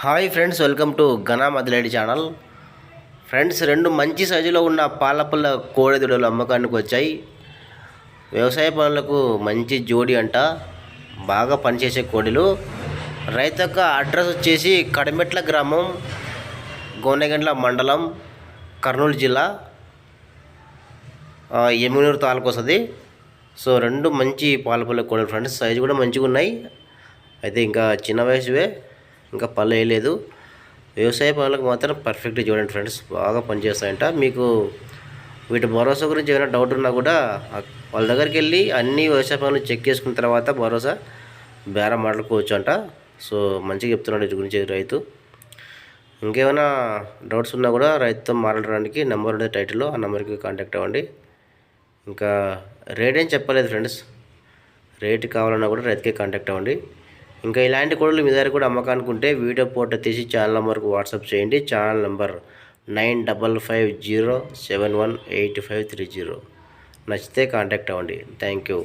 Hi friends, welcome to ఘనా మదిలేడి channel. Friends, రెండు మంచి సైజులో ఉన్న పాలపల్ల కోడెదూడలు అమ్మకానికి వచ్చాయి. వ్యవసాయ పనులకు మంచి జోడి అంట, బాగా పనిచేసే కోడెలు. రైతు యొక్క అడ్రస్ వచ్చేసి కడమెట్ల గ్రామం, గోనెగండ్ల మండలం, కర్నూలు జిల్లా, ఎమ్మిగనూరు తాలూకు వస్తుంది. సో రెండు మంచి పాలపల్ల కోడలు ఫ్రెండ్స్, సైజు కూడా మంచిగా ఉన్నాయి. అయితే ఇంకా చిన్న వయసువే, ఇంకా పళ్ళు వేయలేదు. వ్యవసాయ పనులకు మాత్రం పర్ఫెక్ట్గా చూడండి ఫ్రెండ్స్, బాగా పనిచేస్తాయంట. మీకు వీటి భరోసా గురించి ఏమైనా డౌట్ ఉన్నా కూడా వాళ్ళ దగ్గరికి వెళ్ళి అన్ని వ్యవసాయ పనులు చెక్ చేసుకున్న తర్వాత భరోసా బేరం మాట్లాడుకోవచ్చు అంట. సో మంచిగా చెప్తున్నాడు వీటి గురించి రైతు. ఇంకేమైనా డౌట్స్ ఉన్నా కూడా రైతుతో మాట్లాడడానికి నెంబర్ ఉంటుంది టైటిల్లో, ఆ నెంబర్కి కాంటాక్ట్ అవ్వండి. ఇంకా రేట్ ఏం చెప్పలేదు ఫ్రెండ్స్, రేట్ కావాలన్నా కూడా రైతుకే కాంటాక్ట్ అవ్వండి. ఇంకా ఇలాంటి కోడలు మీ దగ్గర కూడా అమ్మకానికి ఉంటే వీడియో ఫోటో తీసి ఛానల్ నెంబర్కు వాట్సాప్ చేయండి. Channel number 9550718530. నచ్చితే కాంటాక్ట్ అవ్వండి. Thank you.